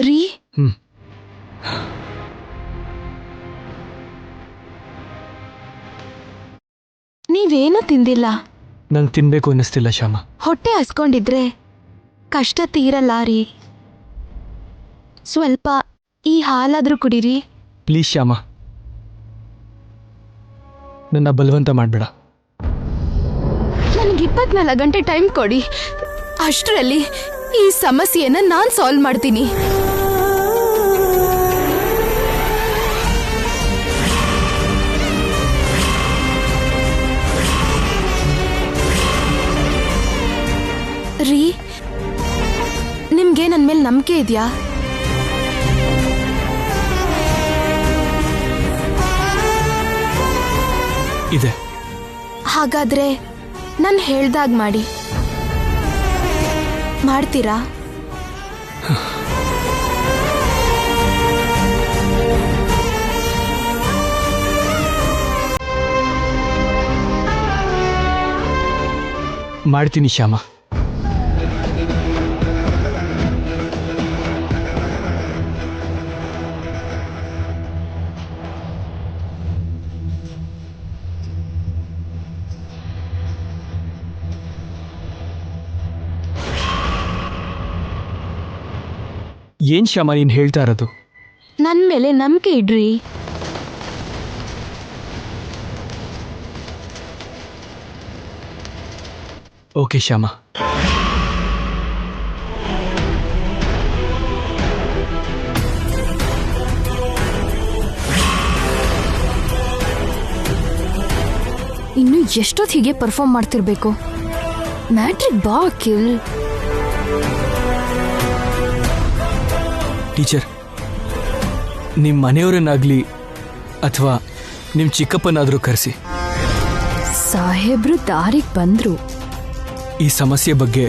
ರೀ ನೀವೇನು ತಿಂದಿಲ್ಲ. ನಂಗೆ ತಿನ್ಬೇಕು ಅನ್ನಿಸ್ತಿಲ್ಲ ಶ್ಯಾಮ. ಹೊಟ್ಟೆ ಹಸ್ಕೊಂಡಿದ್ರೆ ಕಷ್ಟ ತೀರಲ್ಲ ರೀ. ಸ್ವಲ್ಪ ಈ ಹಾಲಾದ್ರೂ ಕುಡೀರಿ. ಪ್ಲೀಸ್ ಶ್ಯಾಮ, ನನ್ನ ಬಲವಂತ ಮಾಡಬೇಡ. ನನಗೆ 24 ಗಂಟೆ ಟೈಮ್ ಕೊಡಿ. ಅಷ್ಟರಲ್ಲಿ ಈ ಸಮಸ್ಯೆನ ನಾನು ಸಾಲ್ವ್ ಮಾಡ್ತೀನಿ. ರೀ, ನಿಮ್ಗೆ ನನ್ನ ಮೇಲೆ ನಂಬಿಕೆ ಇದೆಯಾ? ಇದೆ. ಹಾಗಾದ್ರೆ ನಾನು ಹೇಳ್ದಾಗ ಮಾಡಿ. ಮಾಡ್ತೀರಾ? ಮಾಡ್ತೀನಿ ಶ್ಯಾಮ. ಏನ್ ಶ್ಯಾಮ ನೀನು ಹೇಳ್ತಾ ಇರೋದು? ನನ್ನ ಮೇಲೆ ನಂಬಿಕೆ ಇಡ್ರಿ. ಓಕೆ ಶ್ಯಾಮ. ಇನ್ನು ಎಷ್ಟೊತ್ತು ಹೀಗೆ ಪರ್ಫಾರ್ಮ್ ಮಾಡ್ತಿರ್ಬೇಕು? ಮ್ಯಾಟ್ರಿಕ್ ಬಾ ಅಖಿಲ್. ಟೀಚರ್, ನಿಮ್ಮ ಮನೆಯವರನ್ನಾಗಲಿ ಅಥವಾ ನಿಮ್ಮ ಚಿಕ್ಕಪ್ಪನಾದರೂ ಕರೆಸಿ. ಸಾಹೇಬ್ರು ದಾರಿಗೆ ಬಂದ್ರು. ಈ ಸಮಸ್ಯೆ ಬಗ್ಗೆ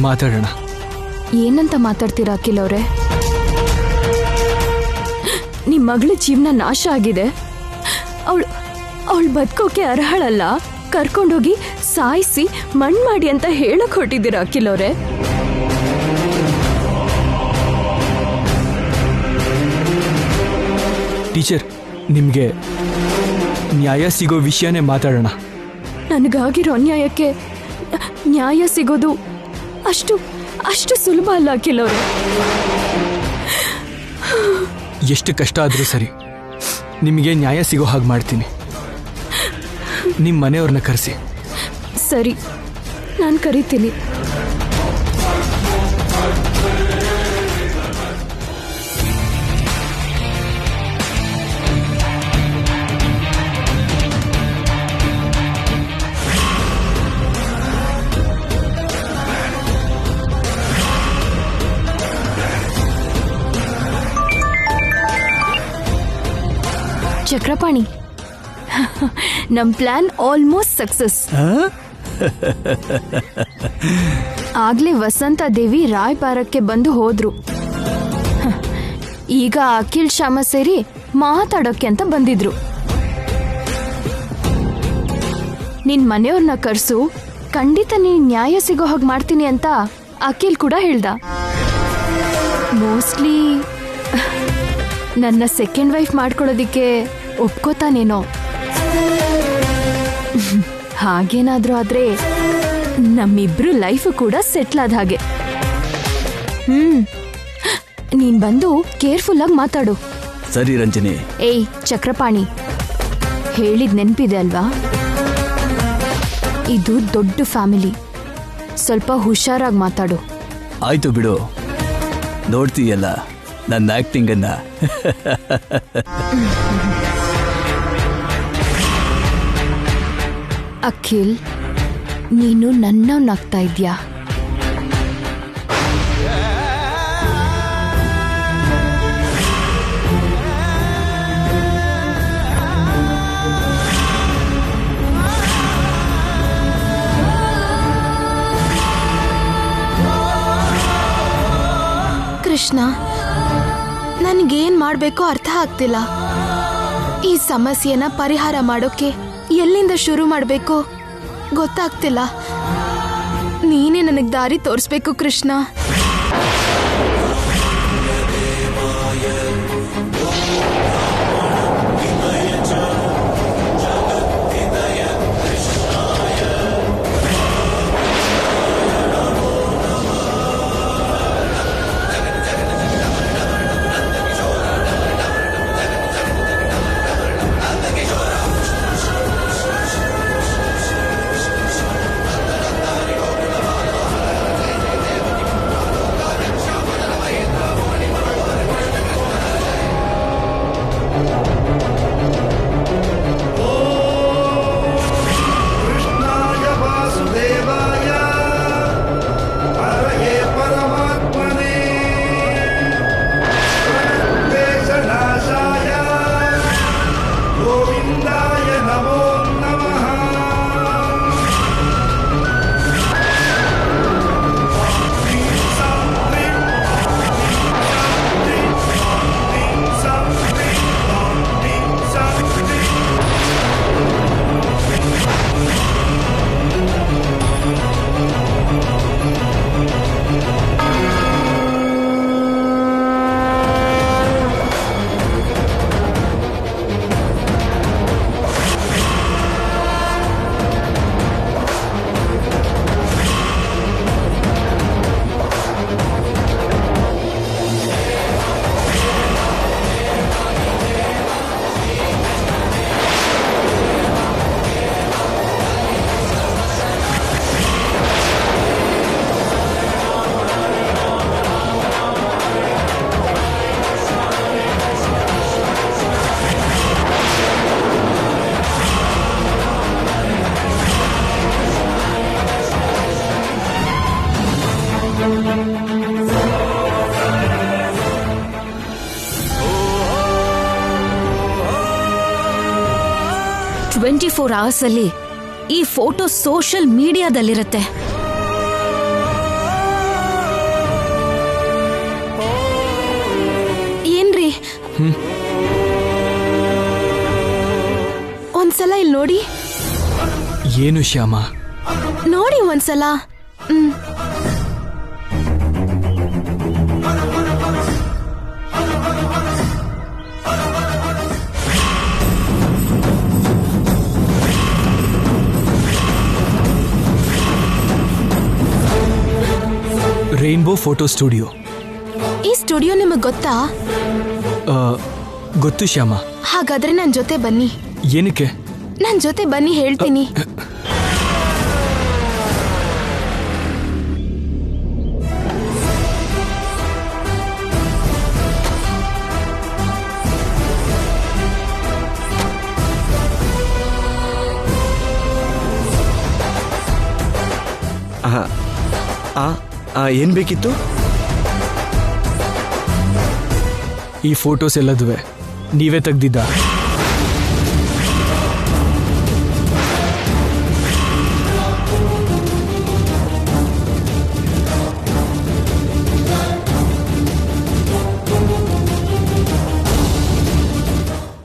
ಮಾತಾಡೋಣ. ಏನಂತ ಮಾತಾಡ್ತೀರಾ ಅಖಿಲ್ ಅವರೇ? ನಿಮ್ಮ ಮಗಳ ಜೀವನ ನಾಶ ಆಗಿದೆ. ಅವಳು ಬದುಕೋಕೆ ಅರ್ಹಳಲ್ಲ. ಕರ್ಕೊಂಡೋಗಿ ಸಾಯಿಸಿ ಮಣ್ಣು ಮಾಡಿ ಅಂತ ಹೇಳಕ್ ಹೊಟ್ಟಿದ್ದೀರಾ ಅಖಿಲ್ ಅವರೇ? ಟೀಚರ್, ನಿಮಗೆ ನ್ಯಾಯ ಸಿಗೋ ವಿಷಯನೇ ಮಾತಾಡೋಣ. ನನಗಾಗಿರೋ ಅನ್ಯಾಯಕ್ಕೆ ನ್ಯಾಯ ಸಿಗೋದು ಅಷ್ಟು ಸುಲಭ ಅಲ್ಲ ಅಖಿಲ್ ಅವರೇ. ಎಷ್ಟು ಕಷ್ಟ ಆದರೂ ಸರಿ, ನಿಮಗೆ ನ್ಯಾಯ ಸಿಗೋ ಹಾಗೆ ಮಾಡ್ತೀನಿ. ನಿಮ್ಮ ಮನೆಯವ್ರನ್ನ ಕರೆಸಿ. ಸರಿ, ನಾನು ಕರಿತೀನಿ. ಚಕ್ರಪಾಣಿ, ನಮ್ ಪ್ಲಾನ್ ಆಲ್ಮೋಸ್ಟ್ ಸಕ್ಸಸ್. ಆಗ್ಲೇ ವಸಂತ ದೇವಿ ರಾಯಪಾರಕ್ಕೆ ಬಂದು ಹೋದ್ರು. ಈಗ ಅಖಿಲ್ ಶ್ಯಾಮ ಸೇರಿ ಮಾತಾಡೋಕೆ ಅಂತ ಬಂದಿದ್ರು. ನಿನ್ ಮನೆಯವ್ರನ್ನ ಕರ್ಸು, ಖಂಡಿತ ನೀನ್ ನ್ಯಾಯ ಸಿಗೋ ಹಾಗೆ ಮಾಡ್ತೀನಿ ಅಂತ ಅಖಿಲ್ ಕೂಡ ಹೇಳ್ದ. ಮೋಸ್ಟ್ಲಿ ನನ್ನ ಸೆಕೆಂಡ್ ವೈಫ್ ಮಾಡ್ಕೊಳ್ಳೋದಿಕ್ಕೆ ಒಪ್ಕೋತಾನೇನೋ. ಹಾಗೇನಾದ್ರೂ ಆದ್ರೆ ನಮ್ಮಿಬ್ರು ಲೈಫ್ ಕೂಡ ಸೆಟ್ಲ್ ಆದ ಹಾಗೆ. ನೀನ್ ಬಂದು ಕೇರ್ಫುಲ್ ಆಗಿ ಮಾತಾಡು. ಸರಿ ರಂಜನಿ. ಏಯ್ ಚಕ್ರಪಾಣಿ, ಹೇಳಿದ್ ನೆನ್ಪಿದೆ ಅಲ್ವಾ? ಇದು ದೊಡ್ಡ ಫ್ಯಾಮಿಲಿ, ಸ್ವಲ್ಪ ಹುಷಾರಾಗಿ ಮಾತಾಡು. ಆಯ್ತು ಬಿಡು, ನೋಡ್ತೀಯಲ್ಲ ನನ್ನ ಆಕ್ಟಿಂಗ್ ಅನ್ನ. ಅಖಿಲ್, ನೀನು ನನ್ನವನಾಗ್ತಾ ಇದ್ಯಾ? ಕೃಷ್ಣ, ನನಗೇನ್ ಮಾಡ್ಬೇಕೋ ಅರ್ಥ ಆಗ್ತಿಲ್ಲ. ಈ ಸಮಸ್ಯೆನ ಪರಿಹಾರ ಮಾಡೋಕೆ ಎಲ್ಲಿಂದ ಶುರು ಮಾಡಬೇಕು ಗೊತ್ತಾಗ್ತಿಲ್ಲ. ನೀನೇ ನನಗೆ ದಾರಿ ತೋರಿಸ್ಬೇಕು ಕೃಷ್ಣ. 24 hours ಅಲ್ಲಿ ಈ ಫೋಟೋ ಸೋಷಿಯಲ್ ಮೀಡಿಯಾದಲ್ಲಿರುತ್ತೆ. ಏನ್ರಿ? ಒಂದ್ಸಲ ಇಲ್ಲಿ ನೋಡಿ. ಏನು ಶ್ಯಾಮ? ನೋಡಿ ಒಂದ್ಸಲ. Rainbow photo studio. ಈ ಸ್ಟುಡಿಯೋ ನಿಮಗ್ ಗೊತ್ತಾ? ಗೊತ್ತು ಶ್ಯಾಮ. ಹಾಗಾದ್ರೆ ನನ್ ಜೊತೆ ಬನ್ನಿ. ಏನಕ್ಕೆ? ನನ್ ಜೊತೆ ಬನ್ನಿ, ಹೇಳ್ತೀನಿ. ಏನ್ ಬೇಕಿತ್ತು? ಈ ಫೋಟೋಸ್ ಎಲ್ಲದುವೆ ನೀವೇ ತೆಗ್ದಿದ್ದ?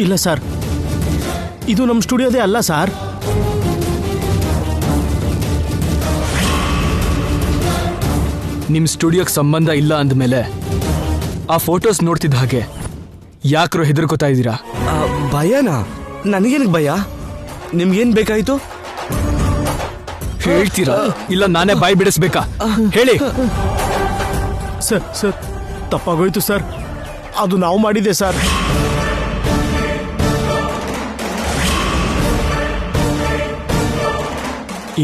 ಇಲ್ಲ ಸರ್, ಇದು ನಮ್ಮ ಸ್ಟುಡಿಯೋದೇ ಅಲ್ಲ ಸರ್. ನಿಮ್ ಸ್ಟುಡಿಯೋಗೆ ಸಂಬಂಧ ಇಲ್ಲ ಅಂದಮೇಲೆ ಆ ಫೋಟೋಸ್ ನೋಡ್ತಿದ್ದ ಹಾಗೆ ಯಾಕ್ರೋ ಹೆದರ್ಕೋತಾ ಇದ್ದೀರಾ? ಭಯನಾ? ನನಗೇನಕ್ಕೆ ಭಯ? ನಿಮ್ಗೇನ್ ಬೇಕಾಯ್ತು? ಹೇಳ್ತೀರಾ ಇಲ್ಲ ನಾನೇ ಬಾಯಿ ಬಿಡಿಸ್ಬೇಕಾ? ಹೇಳಿ. ಸರ್ ಸರ್ ತಪ್ಪಾಗೋಯ್ತು ಸರ್, ಅದು ನಾವು ಮಾಡಿದೆ ಸರ್.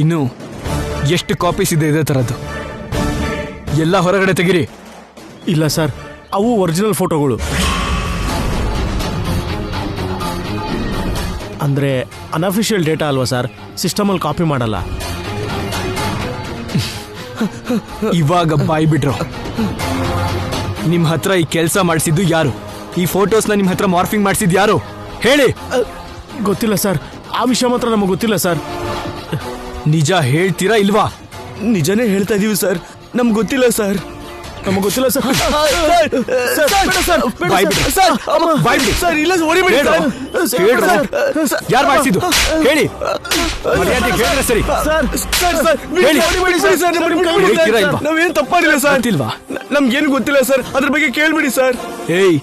ಇನ್ನು ಎಷ್ಟು ಕಾಪೀಸ್ ಇದೆ ಇದೇ ತರದ್ದು? ಎಲ್ಲ ಹೊರಗಡೆ ತೆಗಿರಿ. ಇಲ್ಲ ಸರ್, ಅವು ಒರಿಜಿನಲ್ ಫೋಟೋಗಳು. ಅಂದ್ರೆ ಅನ್ಅಫಿಷಿಯಲ್ ಡೇಟಾ ಅಲ್ವಾ ಸರ್, ಸಿಸ್ಟಮಲ್ಲಿ ಕಾಪಿ ಮಾಡಲ್ಲ. ಇವಾಗ ಬಾಯಿ ಬಿಡ್ರು. ನಿಮ್ ಹತ್ರ ಈ ಕೆಲಸ ಮಾಡಿಸಿದ್ದು ಯಾರು? ಈ ಫೋಟೋಸ್ನ ನಿಮ್ ಹತ್ರ ಮಾರ್ಫಿಂಗ್ ಮಾಡಿಸಿದ್ ಯಾರು? ಹೇಳಿ. ಗೊತ್ತಿಲ್ಲ ಸರ್, ಆ ವಿಷಯ ಮಾತ್ರ ನಮಗೆ ಗೊತ್ತಿಲ್ಲ ಸರ್. ನಿಜ ಹೇಳ್ತೀರಾ ಇಲ್ವಾ? ನಿಜನೇ ಹೇಳ್ತಾ ಇದೀವಿ ಸರ್, ನಮ್ಗೆ ಗೊತ್ತಿಲ್ಲ ಸರ್. ನಮಗೆ ಗೊತ್ತಿಲ್ಲ ಸರ್. ಯಾರು ಮಾಡಿಸಿದ್ದು ಹೇಳಿ. ಸರಿ ನಾವೇನ್ ತಪ್ಪಾಗಿಲ್ಲ ಸರ್. ಗೊತ್ತಿಲ್ವಾ? ನಮ್ಗೇನು ಗೊತ್ತಿಲ್ಲ ಸರ್, ಅದ್ರ ಬಗ್ಗೆ ಕೇಳ್ಬಿಡಿ ಸರ್. ಏಯ್,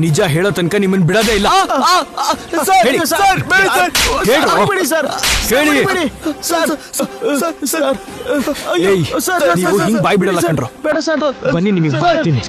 ನಿಜ ಹೇಳೋ ತನಕ ನಿಮ್ಮನ್ನ ಬಿಡೋದೇ ಇಲ್ಲ. ನೀವು ಹಿಂಗ್ ಬಾಯ್ ಬಿಡಲ್ಲ ಕಣ್ರು. ಬನ್ನಿ ನಿಮಗೆ ಬರ್ತೀನಿ.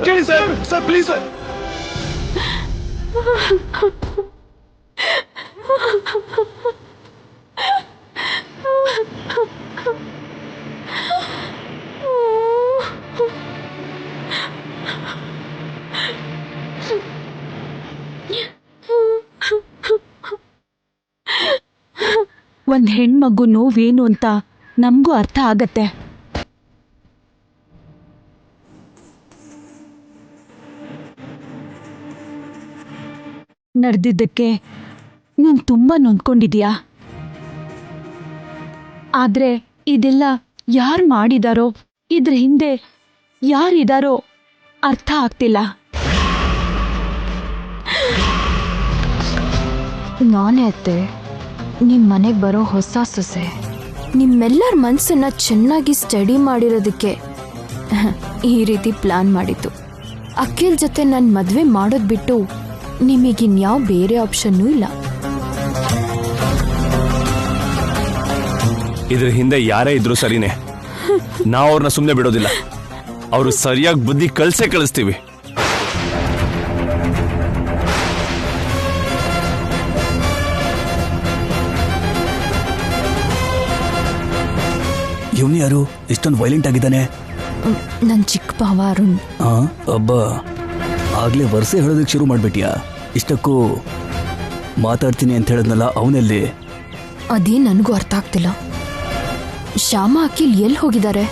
ಒಂದ್ ಹೆಣ್ಮಗು ನೋವೇನು ಅಂತ ನಮಗೂ ಅರ್ಥ ಆಗತ್ತೆ. ನಡೆದಿದ್ದಕ್ಕೆ ನೀನ್ ತುಂಬಾ ನೊಂದ್ಕೊಂಡಿದ್ಯಾ. ಆದ್ರೆ ಇದೆಲ್ಲ ಯಾರು ಮಾಡಿದಾರೋ, ಇದ್ರ ಹಿಂದೆ ಯಾರಿದಾರೋ ಅರ್ಥ ಆಗ್ತಿಲ್ಲ. ನಾನೇ ಅತ್ತೆ, ನಿಮ್ ಮನೆಗೆ ಬರೋ ಹೊಸ ಸೊಸೆ. ನಿಮ್ಮೆಲ್ಲರ ಮನಸ್ಸನ್ನ ಚೆನ್ನಾಗಿ ಸ್ಟಡಿ ಮಾಡಿರೋದಕ್ಕೆ ಈ ರೀತಿ ಪ್ಲಾನ್ ಮಾಡಿತ್ತು. ಅಖಿಲ್ ಜೊತೆ ನನ್ನ ಮದುವೆ ಮಾಡೋದ್ ಬಿಟ್ಟು ನಿಮಗಿನ್ಯಾವ ಬೇರೆ ಆಪ್ಷನ್ನೂ ಇಲ್ಲ. ಇದ್ರ ಹಿಂದೆ ಯಾರೇ ಇದ್ರು ಸರಿನೇ, ನಾವು ಅವ್ರನ್ನ ಸುಮ್ಮನೆ ಬಿಡೋದಿಲ್ಲ. ಅವರು ಸರಿಯಾಗಿ ಬುದ್ಧಿ ಕಳಿಸ್ತೀವಿ. ಇವನು ಯಾರು ಇಷ್ಟೊಂದು ವೈಲೆಂಟ್ ಆಗಿದ್ದಾನೆ? ನನ್ನ ಚಿಕ್ಕ ಭಾವ ಅರುಣ್. ಅಬ್ಬ, ಆಗ್ಲೇ ವರ್ಷೆ ಹೇಳೋದಕ್ಕೆ ಶುರು ಮಾಡ್ಬಿಟ್ಯಾ? ಇಷ್ಟಕ್ಕೂ ಮಾತಾಡ್ತೀನಿ ಅಂತ ಹೇಳಿದ್ನಲ್ಲ, ಅವನಲ್ಲಿ ಅದೇ ನನಗೂ ಅರ್ಥ ಆಗ್ತಿಲ್ಲ. ಶ್ಯಾಮ ಅಖಿಲ್ ಎಲ್ಲಿ ಹೋಗಿದ್ದಾರೆ?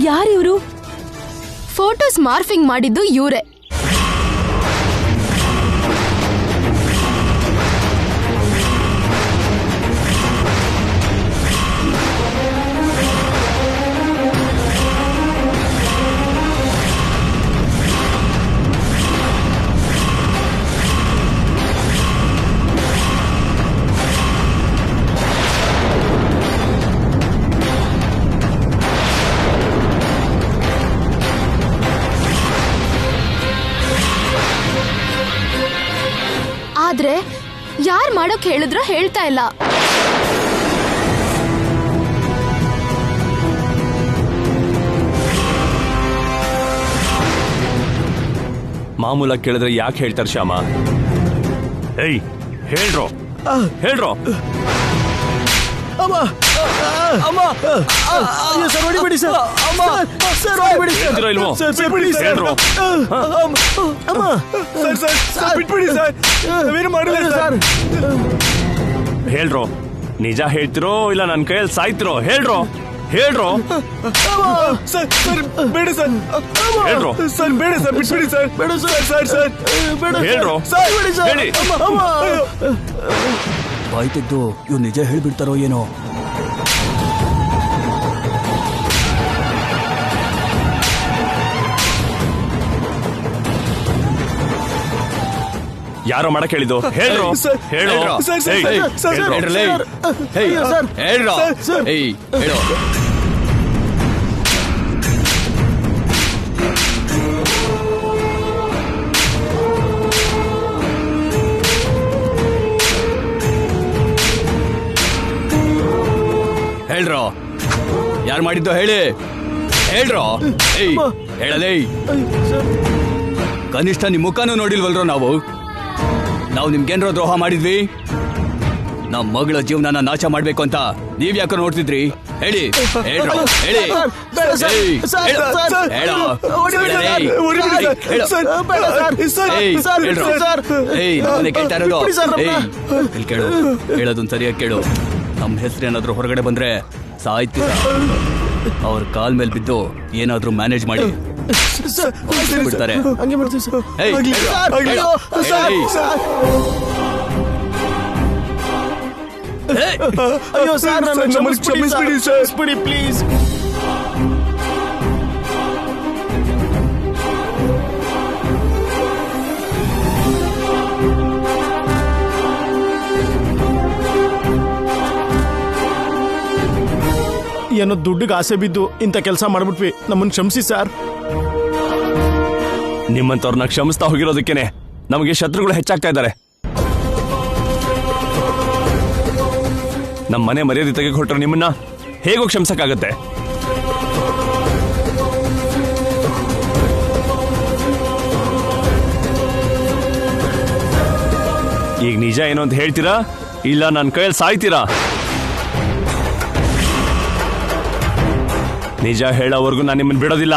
ಯಾರಿವ್ರು? ಫೋಟೋಸ್ ಮಾರ್ಫಿಂಗ್ ಮಾಡಿದ್ದು ಇವ್ರೆ. ಆದ್ರೆ ಯಾರ್ ಮಾಡೋಕ್ ಹೇಳಿದ್ರೋ ಹೇಳ್ತಾ ಇಲ್ಲ. ಮಾಮೂಲ ಕೇಳಿದ್ರೆ ಯಾಕೆ ಹೇಳ್ತಾರೆ ಶ್ಯಾಮ? ಏಯ್ ಹೇಳ್ರೋ ಹೇಳ್ರೋ. ಅಮ್ಮ ಅಮ್ಮ ಅಯ್ಯೋ ಸರ್ ಹೊಡಿಬೇಡಿ ಸರ್. ಅಮ್ಮ ಸರ್ ಹೊಡಿಬೇಡಿ ಸರ್. ಹೇಳ್ತಿರೋ ಇಲ್ವೋ? ಸರ್ ಸರ್ ಬಿಡಿ ಸರ್. ಹೇಳ್ರೋ. ಅಮ್ಮ ಸರ್ ಸರ್ ಸರ್ ಬಿಟ್ಬಿಡಿ ಸರ್. ನಾವೇನು ಮಾಡಿಲ್ಲ ಸರ್. ಹೇಳ್ರೋ, ನಿಜ ಹೇಳ್ತಿರೋ ಇಲ್ಲ ನನ್ನ ಕೈಯಲ್ಲಿ ಸಾಯ್ತಿರೋ? ಹೇಳ್ರೋ ಹೇಳ್ರೋ. ಸರ್ ಸರ್ ಬೇಡ ಸರ್. ಹೇಳ್ರೋ. ಸರ್ ಬೇಡ ಸರ್ ಬಿಟ್ಬಿಡಿ ಸರ್. ಬೇಡ ಸರ್ ಸರ್ ಸರ್ ಬೇಡ ಹೇಳ್ರೋ. ಸರ್ ಬಿಡಿ ಸರ್. ಹೇಳಿ. ಅಮ್ಮ ಬಾಯ್ ತೆಗ್ದು ಇವ್ ನಿಜ ಹೇಳ್ಬಿಡ್ತಾರೋ ಏನೋ. ಯಾರೋ ಮಾಡಕ್ ಹೇಳಿದ್ದು? ಹೇಳ್ರೋ ಹೇಳೋ. ಸರ್ ಸರ್ ಏಯ್, ಸರ್ ಹೇಳ್ರೋ. ಅಯ್ಯೋ ಸರ್ ಹೇಳ್ರೋ. ಸರ್. ಏಯ್ ಹೇಳೋ. ಹೇಳ್ರೋ, ಯಾರು ಮಾಡಿದ್ದು ಹೇಳಿ. ಹೇಳ್ರೋ. ಏಯ್ ಹೇಳಲೇ. ಕನಿಷ್ಠ ನಿಮ್ ಮುಖನೂ ನೋಡಿಲ್ವಲ್ರೋ ನಾವು ನಿಮ್ಗೇನ್ರೋ ದ್ರೋಹ ಮಾಡಿದ್ವಿ? ನಮ್ ಮಗಳ ಜೀವನನ ನಾಶ ಮಾಡ್ಬೇಕು ಅಂತ ನೀವ್ ಯಾಕೋ ನೋಡ್ತಿದ್ರಿ? ಹೇಳಿ ಹೇಳ್ರೋ ಹೇಳಿ. ಏಯ್, ಹೇಳು. ಹೇಳೋ. ಏಯ್, ಹೇಳ್ರೋ. ಏಯ್ ನಮ್ಮನೆ ಕೇಳ್ತಾ ಇರೋದು. ಏಯ್ ಇಲ್ಲಿ ಕೇಳು, ಹೇಳೋದನ್ ಸರಿಯಾಗಿ ಕೇಳು. ನಮ್ ಹೆಸರೇನಾದ್ರೂ ಹೊರಗಡೆ ಬಂದ್ರೆ ಸಾಯ್ತೀರ. ಅವ್ರ ಕಾಲ್ ಮೇಲೆ ಬಿದ್ದು ಏನಾದ್ರೂ ಮ್ಯಾನೇಜ್ ಮಾಡಿ ಬಿಡ್ತಾರೆ. ಹಂಗೆ ಮಾಡ್ತೀವಿ ಸರ್. ಏಯ್, ಹೇಳು. ಅಯ್ಯೋ ಸರ್ ನನ್ನ ಕ್ಷಮಿಸ್ಬಿಡಿ ಸರ್. ಬಿಡಿ ಪ್ಲೀಸ್. ಏನೋ ದುಡ್ಡಿಗೆ ಆಸೆ ಬಿದ್ದು ಇಂಥ ಕೆಲಸ ಮಾಡ್ಬಿಟ್ವಿ. ನಮ್ಮನ್ನ ಕ್ಷಮಿಸಿ ಸರ್. ನಿಮ್ಮಂತವ್ರನ್ನ ಕ್ಷಮಿಸ್ತಾ ಹೋಗಿರೋದಕ್ಕೇನೆ ನಮಗೆ ಶತ್ರುಗಳು ಹೆಚ್ಚಾಗ್ತಾ ಇದ್ದಾರೆ. ನಮ್ಮ ಮನೆ ಮರ್ಯಾದೆ ತೆಗೆದು ಹೊರಟ್ರೆ ನಿಮ್ಮನ್ನ ಹೇಗೋ ಕ್ಷಮಿಸಕ್ಕಾಗತ್ತೆ? ಈಗ ನಿಜ ಏನು ಅಂತ ಹೇಳ್ತೀರಾ ಇಲ್ಲ ನನ್ನ ಕೈಯಲ್ಲಿ ಸಾಯ್ತೀರಾ? ನಿಜ ಹೇಳೋವರೆಗೂ ನಾನು ನಿಮ್ಮನ್ನ ಬಿಡೋದಿಲ್ಲ.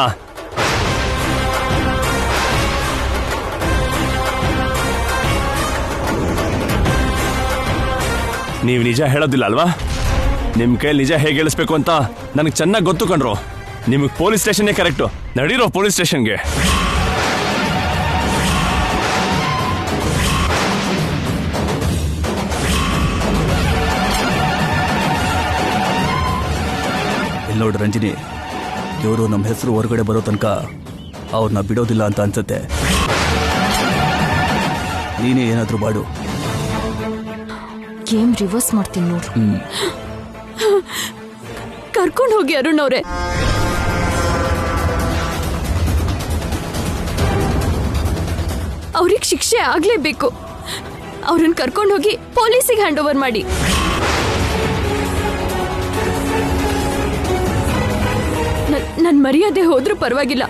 ನೀವು ನಿಜ ಹೇಳೋದಿಲ್ಲ ಅಲ್ವಾ? ನಿಮ್ಮ ಕೈಯಲ್ಲಿ ನಿಜ ಹೇಗೆ ಹೇಳಿಸ್ಬೇಕು ಅಂತ ನನಗೆ ಚೆನ್ನಾಗಿ ಗೊತ್ತು ಕಣ್ರು. ನಿಮಗೆ ಪೊಲೀಸ್ ಸ್ಟೇಷನ್ನೇ ಕರೆಕ್ಟು. ನಡೀರೋ ಪೊಲೀಸ್ ಸ್ಟೇಷನ್ಗೆ. ಇಲ್ಲಿ ನೋಡು ರಂಜಿನಿ, ಇವರು ನಮ್ಮ ಹೆಸರು ಹೊರಗಡೆ ಬರೋ ತನಕ ಅವ್ರನ್ನ ಬಿಡೋದಿಲ್ಲ ಅಂತ ಅನ್ಸುತ್ತೆ. ನೀನೇ ಏನಾದ್ರೂ ಮಾಡು. ಗೇಮ್ ರಿವರ್ಸ್ ಮಾಡ್ತೀನಿ ನೋಡು. ಕರ್ಕೊಂಡು ಹೋಗಿ ಅರುಣ್ ಅವ್ರೆ. ಅವ್ರಿಗೆ ಶಿಕ್ಷೆ ಆಗ್ಲೇಬೇಕು. ಅವ್ರನ್ನ ಕರ್ಕೊಂಡು ಹೋಗಿ ಪೊಲೀಸಿಗೆ ಹ್ಯಾಂಡ್ ಓವರ್ ಮಾಡಿ. ನನ್ ಮರ್ಯಾದೆ ಹೋದ್ರೂ ಪರವಾಗಿಲ್ಲ,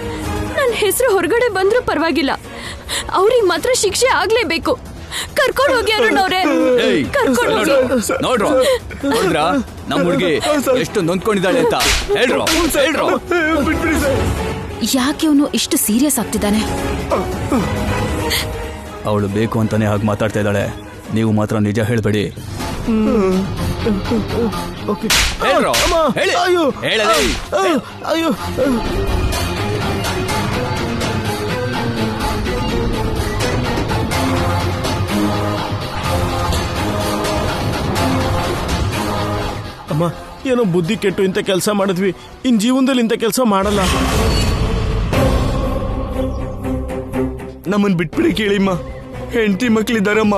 ನನ್ನ ಹೆಸರು ಹೊರಗಡೆ ಬಂದ್ರೂ ಪರವಾಗಿಲ್ಲ, ಅವ್ರಿಗೆ ಮಾತ್ರ ಶಿಕ್ಷೆ ಆಗ್ಲೇಬೇಕು. ಕರ್ಕೊಂಡು ಹೋಗಿ ಅರುಣ್ ಅವ್ರೆ. ಕರ್ಕೊಂಡು ಹೋಗಿ. ನೋಡ್ರೋ, ನೋಡ್ರಾ ನಮ್ಮ ಹುಡುಗಿ ಎಷ್ಟು ನೊಂದ್ಕೊಂಡಿದ್ದಾಳೆ ಅಂತ. ಹೇಳ್ರೋ. ಯಾಕೆ ಅವನು ಇಷ್ಟು ಸೀರಿಯಸ್ ಆಗ್ತಿದ್ದಾನೆ? ಅವಳು ಬೇಕು ಅಂತಾನೆ ಹಾಗೆ ಮಾತಾಡ್ತಾ ಇದ್ದಾಳೆ. ನೀವು ಮಾತ್ರ ನಿಜ ಹೇಳ್ಬೇಡಿ. ಓಕೆ ಹೇಳ್ರೋ, ಅಮ್ಮ, ಹೇಳಿ. ಅಯ್ಯೋ ಹೇಳಲೇ. ಅಯ್ಯೋ ಅಮ್ಮ ಏನೋ ಬುದ್ಧಿ ಕೆಟ್ಟು ಇಂಥ ಕೆಲಸ ಮಾಡಿದ್ವಿ ಇನ್ ಜೀವನದಲ್ಲಿ ಇಂಥ ಕೆಲಸ ಮಾಡಲ್ಲ. ನಮ್ಮನ್ ಬಿಟ್ಬಿಡಿ ಕೇಳಿಮ್ಮ, ಹೆಂಡತಿ ಮಕ್ಳಿದಾರಮ್ಮ.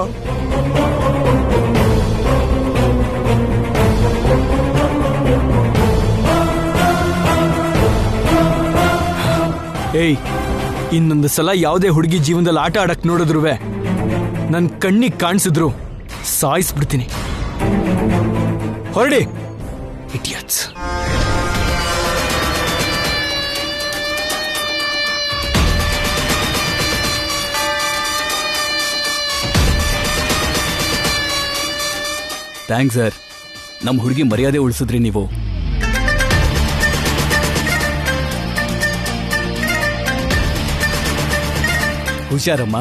ಏಯ್, ಇನ್ನೊಂದು ಸಲ ಯಾವುದೇ ಹುಡುಗಿ ಜೀವನದಲ್ಲಿ ಆಟ ಆಡಕ್ ನೋಡಿದ್ರುವೆ ನನ್ ಕಣ್ಣಿಗೆ ಕಾಣಿಸಿದ್ರು ಸಾಯಿಸ್ಬಿಡ್ತೀನಿ. ಹೊರಡಿ ಇಡಿಯಟ್ಸ್. ಥ್ಯಾಂಕ್ಸ್ ಸರ್, ನಮ್ಮ ಹುಡುಗಿ ಮರ್ಯಾದೆ ಉಳಿಸಿದ್ರಿ ನೀವು. ಹುಷಾರಮ್ಮ.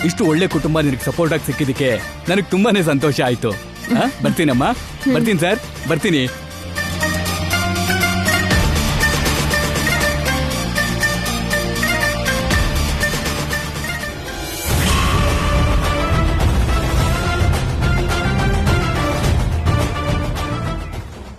ಇಷ್ಟು ಒಳ್ಳೆ ಕುಟುಂಬ ನಿನಗೆ ಸಪೋರ್ಟ್ ಆಗಿ ಸಿಕ್ಕಿದ್ದಕ್ಕೆ ನನಗೆ ತುಂಬಾನೇ ಸಂತೋಷ ಆಯ್ತು. ಬರ್ತೀನಮ್ಮ, ಬರ್ತೀನಿ ಸರ್, ಬರ್ತೀನಿ.